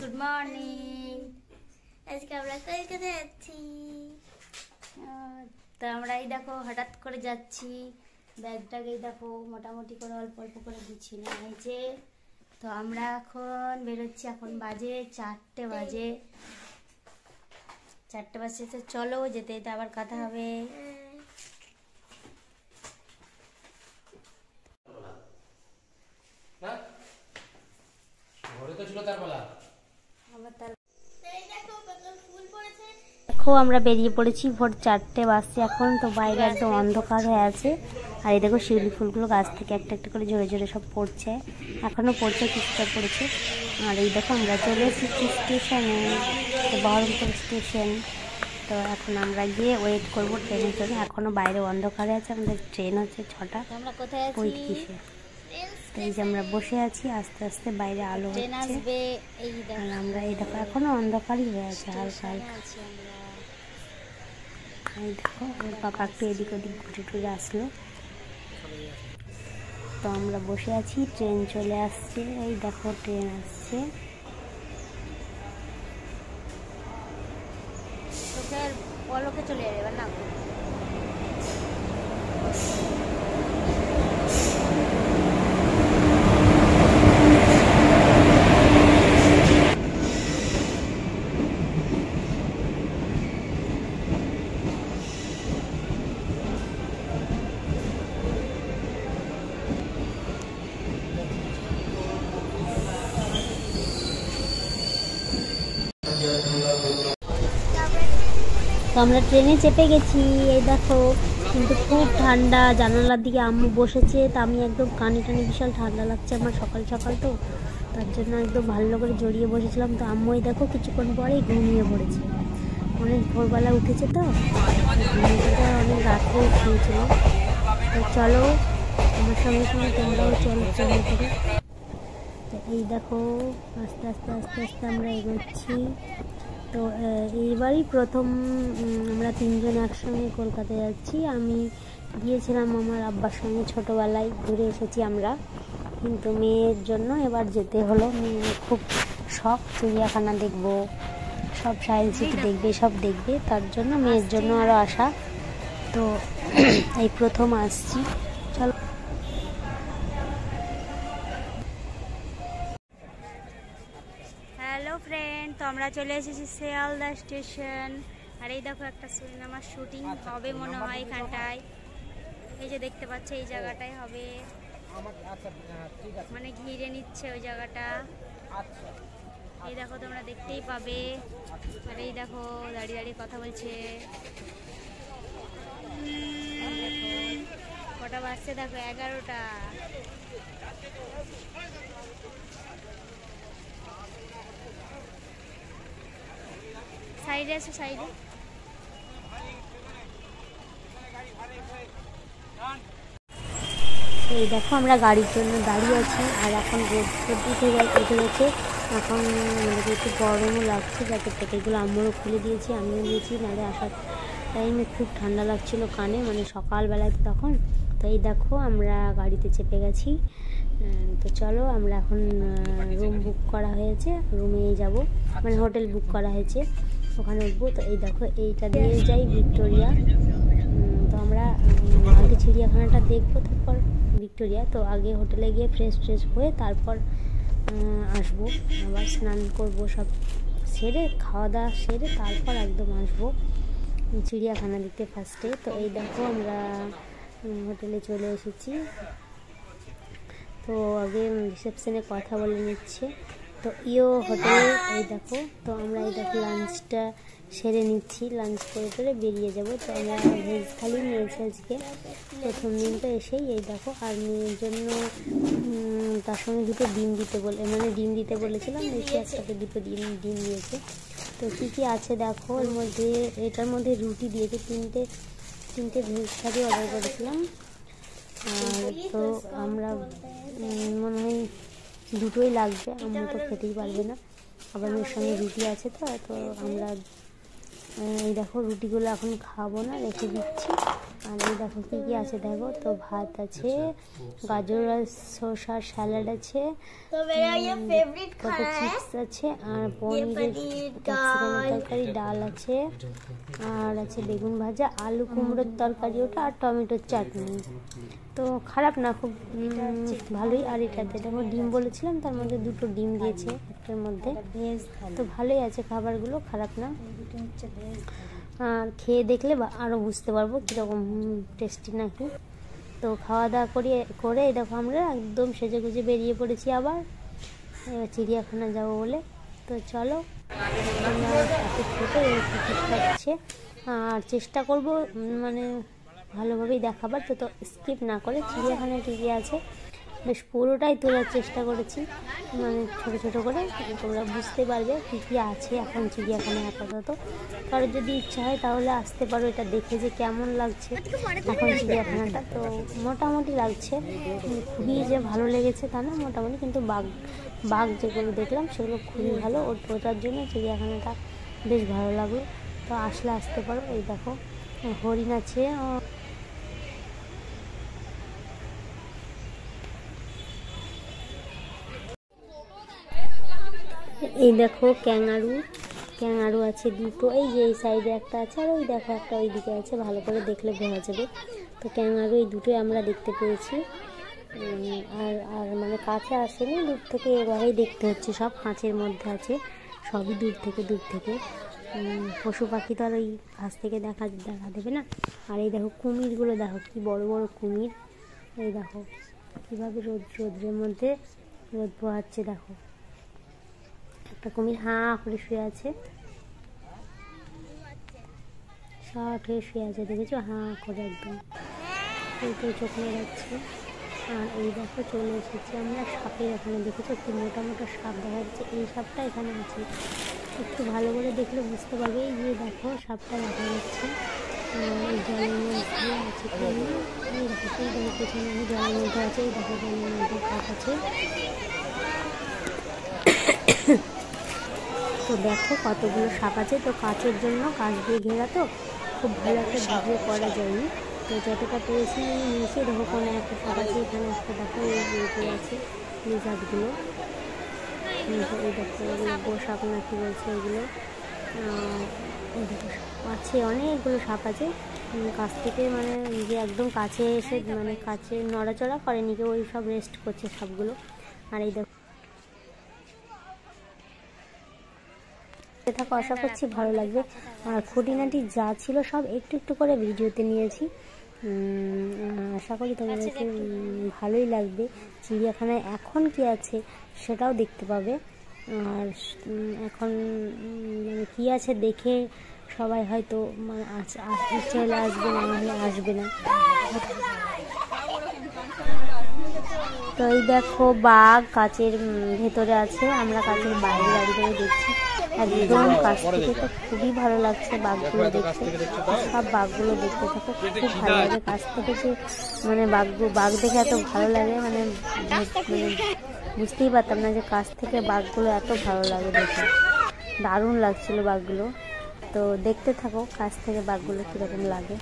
Good morning. আজকে আমরা কলকাতা যাচ্ছি। তো আমরা এই দেখো হঠাৎ করে যাচ্ছি, ব্যাগটাকে দেখো মোটামুটি করে অল্প অল্প করে গুছিয়ে নেওয়া হয়েছে। তো আমরা এখন বেরোচ্ছি, এখন বাজে 4টে বাজে। 4টে বাজে, তো চলো যেতে যেতে আবার কথা হবে। দেখো আমরা বেরিয়ে পড়েছি, ভোর 4টে বাজছে এখন। তো বাইরে একদম অন্ধকার হয়ে আছে। আর এই দেখো শিউলি ফুলগুলো গাছ থেকে একটা একটা করে জোরে জোরে সব পড়ছে, এখনো পড়ছে, কিছুটা পড়েছে। আর এই দেখো আমরা চলে এসেছি স্টেশনে, বহরমপুর স্টেশন। তো এখন আমরা গিয়ে ওয়েট করবো ট্রেনের জন্য। এখনো বাইরে অন্ধকার আছে, আমাদের ট্রেন হচ্ছে 6টা 35-এ। তো এই যে আমরা বসে আছি, আস্তে আস্তে বাইরে আলো হচ্ছে। আর আমরা এই দেখো এখনো অন্ধকারই হয়ে আছে হালকা হালকা। এই দেখো ওর পাপা একটু এদিক ওদিক ঘুরে টুরে আসলো। তো আমরা বসে আছি, ট্রেন চলে আসছে। এই দেখো ট্রেন আসছে। পলকে চলে যাবে এবার না। তো আমরা ট্রেনে চেপে গেছি, এই দেখো। কিন্তু খুব ঠান্ডা, জানালার দিকে আম্মু বসেছে। তা আমি একদম কানে টানে বিশাল ঠান্ডা লাগছে আমার, সকাল সকাল তো, তার জন্য একদম ভালো করে জড়িয়ে বসেছিলাম। তো আম্মু এই দেখো কিছুক্ষণ পরেই ঘুমিয়ে পড়েছে, অনেক ভোরবেলা উঠেছে তো, ঘুমিয়ে অনেক রাত্রে শুয়েছিল। তো চলো আমার সঙ্গে সঙ্গে তোমরাও চলো ট্রেনে করে। তো এই দেখো আস্তে আস্তে আস্তে আস্তে আমরা এগোচ্ছি। তো এইবারই প্রথম আমরা 3জন একসঙ্গে কলকাতায় যাচ্ছি। আমি গিয়েছিলাম আমার আব্বার সঙ্গে ছোটোবেলায়, ঘুরে এসেছি আমরা। কিন্তু মেয়ের জন্য এবার যেতে হলো। মেয়ের খুব শখ চিড়িয়াখানা দেখবো, সব সায়েন্স সিটি দেখবে, সব দেখবে, তার জন্য মেয়ের জন্য আরও আসা। তো এই প্রথম আসছি, চলো। হ্যালো ফ্রেন্ড, তো আমরা চলে এসেছি শিয়ালদা স্টেশন। আর এই দেখো একটা সিনেমার শুটিং হবে মনে হয় এখানটায়। এই যে দেখতে পাচ্ছ, এই জায়গাটায় হবে, মানে ঘিরে নিচ্ছে ওই জায়গাটা। এই দেখো তোমরা দেখতেই পাবে। আর এই দেখো দাঁড়িয়ে দাঁড়িয়ে কথা বলছে। কটা বাজছে দেখো, 11টা। সাইডে আছে, সাইডে। এই দেখো আমরা গাড়ির জন্য দাঁড়িয়ে আছি। আর এখন রোদ উঠে গেছে। এখন আমাদের একটু গরমও লাগছে, জ্যাকেটগুলো আম্মুরও খুলে দিয়েছি, আমিও দিয়েছি। নাহলে আসার টাইমে খুব ঠান্ডা লাগছিল কানে, মানে সকালবেলায় তো তখন। তো এই দেখো আমরা গাড়িতে চেপে গেছি। তো চলো আমরা এখন রুম বুক করা হয়েছে, রুমেই যাব, মানে হোটেল বুক করা হয়েছে, ওখানে উঠবো। তো এই দেখো এইটা দিয়ে যাই ভিক্টোরিয়া। তো আমরা আগে চিড়িয়াখানাটা দেখবো, তারপর ভিক্টোরিয়া। তো আগে হোটেলে গিয়ে ফ্রেশ হয়ে তারপর আসবো, আবার স্নান করবো, সব সেরে খাওয়া দাওয়া সেরে তারপর একদম আসবো চিড়িয়াখানা দেখতে ফার্স্টে। তো এই দেখো আমরা হোটেলে চলে এসেছি। তো আগে রিসেপশনে কথা বলে নিচ্ছে। তো হোটেলে এই দেখো। তো আমরা এই দেখো লাঞ্চটা সেরে নিচ্ছি, লাঞ্চ করে বেরিয়ে যাব। তো আমরা ভেজ থালি নিয়েছি আজকে, প্রথম দিন তো এসেই। এই দেখো আর মেয়ের জন্য তার সঙ্গে দুটো ডিম দিতে বলেছিলাম, দেখি একসাথে দুটো ডিম দিয়েছে। তো কী আছে দেখো, এর মধ্যে এটার মধ্যে রুটি দিয়েছে, তিনটে ভেজ থালি অর্ডার করেছিলাম। আর তো আমরা মনে হয় দুটোই লাগবে, আম্মু তো খেতেই পারবে না, আবার মেয়ের সঙ্গে রুটি আছে। তো আমরা এই দেখো রুটিগুলো এখন খাবো না, রেখে দিচ্ছি। আর এই দেখো কী কী আছে দেখো, তো ভাত আছে, গাজর আর শসার স্যালাড আছে, কত চিপস আছে, আর পনিরের ক্যাপসিকামের তরকারি, ডাল আছে, আর আছে বেগুন ভাজা, আলু কুমড়োর তরকারি ওটা, আর টমেটোর চাটনি। তো খারাপ না, খুব ভালোই। আর এটাতে দেখো ডিম বলেছিলাম, তার মধ্যে 2টো ডিম দিয়েছে একটার মধ্যে, তো ভালোই আছে খাবারগুলো, খারাপ না। আর খেয়ে দেখলে আরও বুঝতে পারবো কীরকম টেস্টি নাকি। তো খাওয়া দাওয়া করে দেখো আমরা একদম সেজে গুজে বেরিয়ে পড়েছি আবার চিড়িয়াখানা যাবো বলে। তো চলো, আমরা টিকিট কাটছে, আর চেষ্টা করব মানে ভালোভাবেই দেখাবার, তো স্কিপ না করে। চিড়িয়াখানায় কী কী আছে বেশ পুরোটাই তোলার চেষ্টা করেছি, মানে ছোটো ছোটো করে, তোমরা বুঝতে পারবে কী কী আছে এখন চিড়িয়াখানায় আপাতত। কারোর যদি ইচ্ছা হয় তাহলে আসতে পারো, এটা দেখে যে কেমন লাগছে এখন চিড়িয়াখানাটা। তো মোটামুটি লাগছে, খুবই যে ভালো লেগেছে তা না, মোটামুটি। কিন্তু বাঘ যেগুলো দেখলাম সেগুলো খুবই ভালো, ওটার জন্য চিড়িয়াখানাটা বেশ ভালো লাগলো। তো আসতে পারো। এই দেখো হরিণ আছে, এই দেখো ক্যাঙারু আছে 2টো, এই যে এই সাইডে একটা আছে, আর ওই দেখো একটা ওই দিকে আছে, ভালো করে দেখলে বোঝা যাবে। তো ক্যাঙারু এই দুটোই আমরা দেখতে পেয়েছি। আর মানে কাছে আসেনি, দূর থেকে এভাবেই দেখতে হচ্ছে, সব কাঁচের মধ্যে আছে, সবই দূর থেকে। পশু পাখি তো আর ওই কাছ থেকে দেখা দেবে না। আর এই দেখো কুমিরগুলো দেখো, কি বড় বড় কুমির। এই দেখো কীভাবে রোদ্রের মধ্যে রোদ পোহাচ্ছে, দেখো একটা কুমির হাঁ করে শুয়ে আছে, শর্ট হয়ে শুয়ে আছে, দেখেছো, হাঁ করে একদম চোখ নিয়ে যাচ্ছে। আর এই দেখো চলে এসেছি আমরা সাপের এখানে, দেখেছো কি মোটা মোটা সাপ দেখা যাচ্ছে, এই সাপটা এখানে আছে, একটু ভালো করে দেখলে বুঝতে পারবে। এই যে দেখো সাপটা দেখা যাচ্ছে, এই জলের মধ্যে আছে, এই দেখো সেই দেখো পেছনে আমি জলের মধ্যে আছে, এই দেখো জলের মধ্যে সাপ আছে। তো দেখো কতগুলো সাপ আছে, তো কাচের জন্য কাচ দিয়ে ঘেরা, তো খুব ভালো একটা ভিডিও করা যায়নি, তো যতটা পেরেছি নিয়েছি। দেখো কোনো একটা সাপ আছে, এখানে একটা দেখো এই আছে লিজার্ডগুলো, এই দেখো এগুলো গোসাপ না কি বলছে এগুলো, আছে অনেকগুলো সাপ আছে। কাছ থেকে মানে যে একদম কাছে এসে মানে কাছে নড়াচড়া করেনি কেউ, ওই সব রেস্ট করছে সাপগুলো। আর এই দেখো থাকো, আশা করছি ভালো লাগবে। আর খুঁটিনাটি যা ছিল সব একটু করে ভিডিওতে নিয়েছি, আশা করি তোমাদেরকে ভালোই লাগবে। চিড়িয়াখানায় এখন কি আছে সেটাও দেখতে পাবে, আর এখন মানে কী আছে দেখে সবাই হয়তো মানে ইচ্ছে হলে আসবে, না হলে আসবে না। তো এই দেখো বাঘ কাচের ভেতরে আছে, আমরা কাচের বাইরে দাঁড়িয়ে দেখছি একদম কাছ থেকে। তো খুবই ভালো লাগছে বাঘগুলো দেখতে, সব বাঘগুলো দেখতে থাকো, খুব ভালো লাগে কাছ থেকে। যে মানে বাঘ দেখে এত ভালো লাগে, মানে বুঝতেই পারতাম না যে কাছ থেকে বাঘগুলো এত ভালো লাগে দেখে, দারুণ লাগছিল বাঘগুলো। তো দেখতে থাকো কাছ থেকে বাঘগুলো কীরকম লাগে।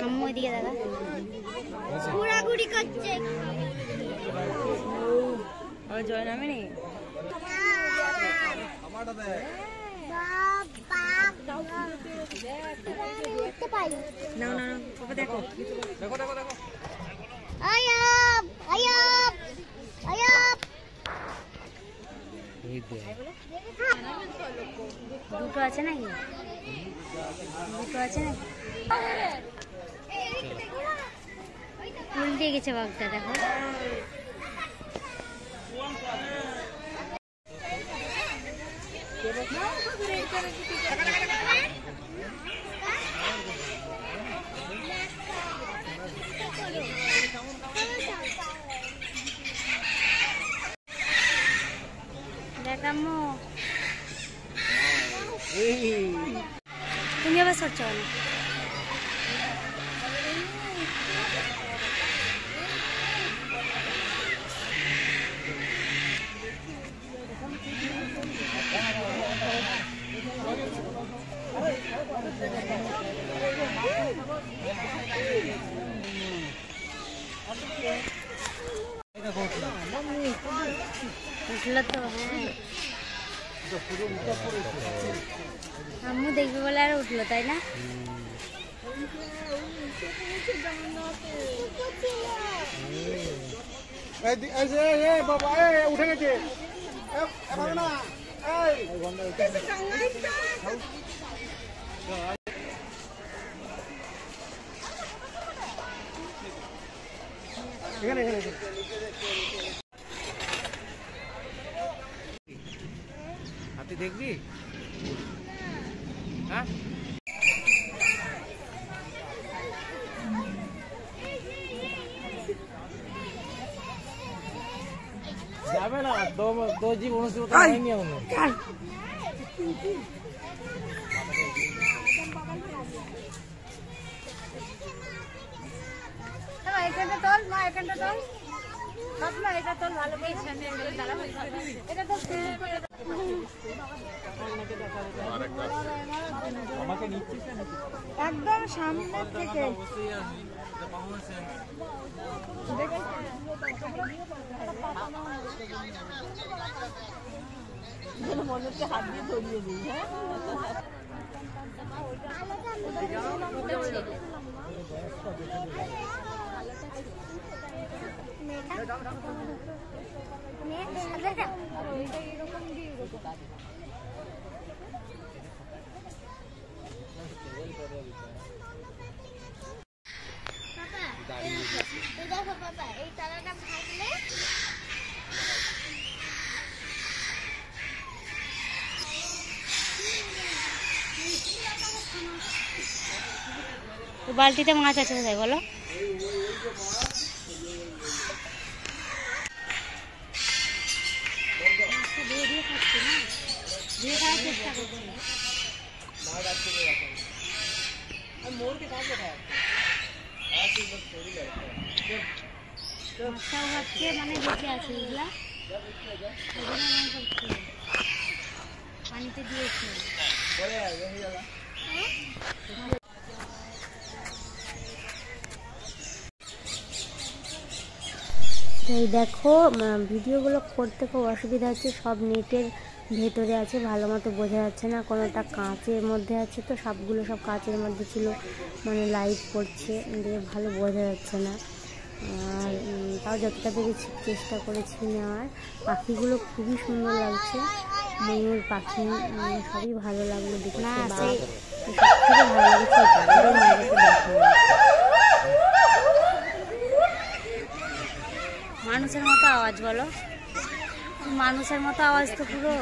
আম্মু এদিকে দাদা ঘোরাঘুরি করছে, জয় নামে নি না না দেখো দেখো দেখো দেখো আয়াব আয়াব আয়াব। দুটো আছে নাকি, উল্টে গেছে বাঘটা, দেখো দেখামো তুমি আবার সরছ না। উঠলো তো, হ্যাঁ আম্মু দেখবে বলে আর উঠলো, তাই না? উঠে গেছে এখানে হাতি দেখবি? হ্যাঁ যাবে না, দো জীব অনুষ্ঠিত হয়নি এখনো। এখানটা তোল মা, এখানটা তোল না, এটা তোল ভালো করে। এটা তো আমাকে নিচ্ছিস একদম সামনে থেকে মনে হচ্ছে হাত দিয়ে ধরিয়ে দিই। এই তারাটা ভাঙলে বালতিতে মাছ আছে কোথায় বলো? মানে বেঁচে আছে এগুলা, পানিতে দিয়েছে। এই দেখো ভিডিওগুলো করতে খুব অসুবিধা হচ্ছে, সব নেটের ভেতরে আছে, ভালো মতো বোঝা যাচ্ছে না। কোনোটা কাঁচের মধ্যে আছে, তো সবগুলো সব কাঁচের মধ্যে ছিল, মানে লাইট পড়ছে দিয়ে ভালো বোঝা যাচ্ছে না। আর তাও যতটা পেরেছি চেষ্টা করেছি নেওয়ার। পাখিগুলো খুবই সুন্দর লাগছে, ময়ূর পাখি সবই ভালো লাগলো দেখতে। সবথেকে ভালো লাগছে মানুষের মতো আওয়াজ, বলো মানুষের মতো আওয়াজ তো পুরো।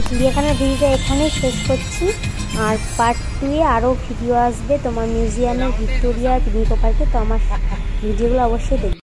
চিড়িয়াখানার ভিডিওটা এখানেই শেষ করছি। আর পার্ট 2-এ আরও ভিডিও আসবে তোমার মিউজিয়ামের, ভিক্টোরিয়া, পিকনিক পার্কে। তো আমার ভিডিওগুলো অবশ্যই দেখবে।